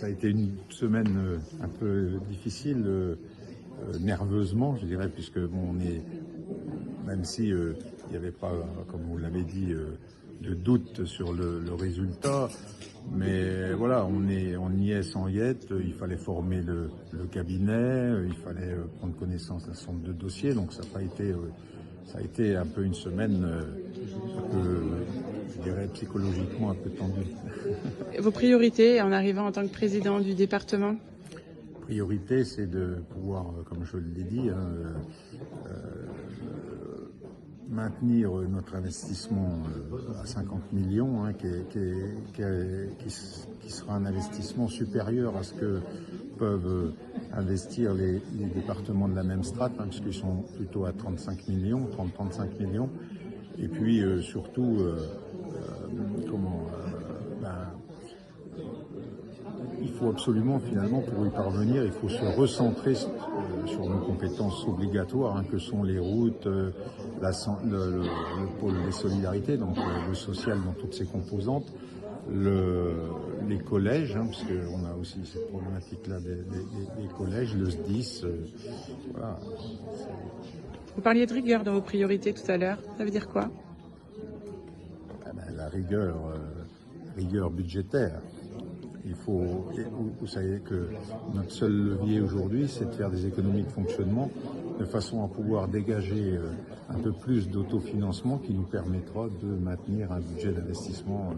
Ça a été une semaine un peu difficile, nerveusement, je dirais, puisque bon, même si il n'y avait pas, comme vous l'avez dit, de doute sur le résultat, mais voilà, on y est sans y être. Il fallait former le cabinet, il fallait prendre connaissance d'un certain nombre de dossiers, donc ça a été un peu une semaine un peu, je dirais, psychologiquement un peu tendue. Vos priorités en arrivant en tant que président du département? Priorité, c'est de pouvoir, comme je l'ai dit, maintenir notre investissement à 50 millions, qui sera un investissement supérieur à ce que peuvent investir les départements de la même strate, puisqu'ils sont plutôt à 35 millions, 30-35 millions. Et puis surtout, il faut absolument, finalement, pour y parvenir, il faut se recentrer sur nos compétences obligatoires, que sont les routes, le pôle des solidarités, donc le social dans toutes ses composantes, les collèges, parce qu'on a aussi cette problématique-là des collèges, le SDIS, voilà. Vous parliez de rigueur dans vos priorités tout à l'heure. Ça veut dire quoi? La rigueur budgétaire. Vous savez que notre seul levier aujourd'hui, c'est de faire des économies de fonctionnement de façon à pouvoir dégager un peu plus d'autofinancement qui nous permettra de maintenir un budget d'investissement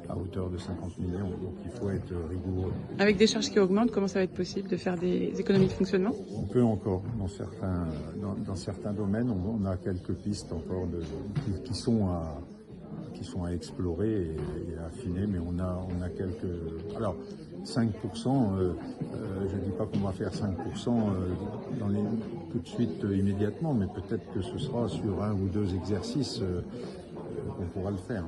à hauteur de 50 millions. Donc il faut être rigoureux. Avec des charges qui augmentent, comment ça va être possible de faire des économies de fonctionnement? On peut encore, dans certains domaines, on a quelques pistes encore qui sont à explorer et à affiner, mais on a quelques... Alors, 5%, je ne dis pas qu'on va faire 5% tout de suite, immédiatement, mais peut-être que ce sera sur un ou deux exercices qu'on pourra le faire.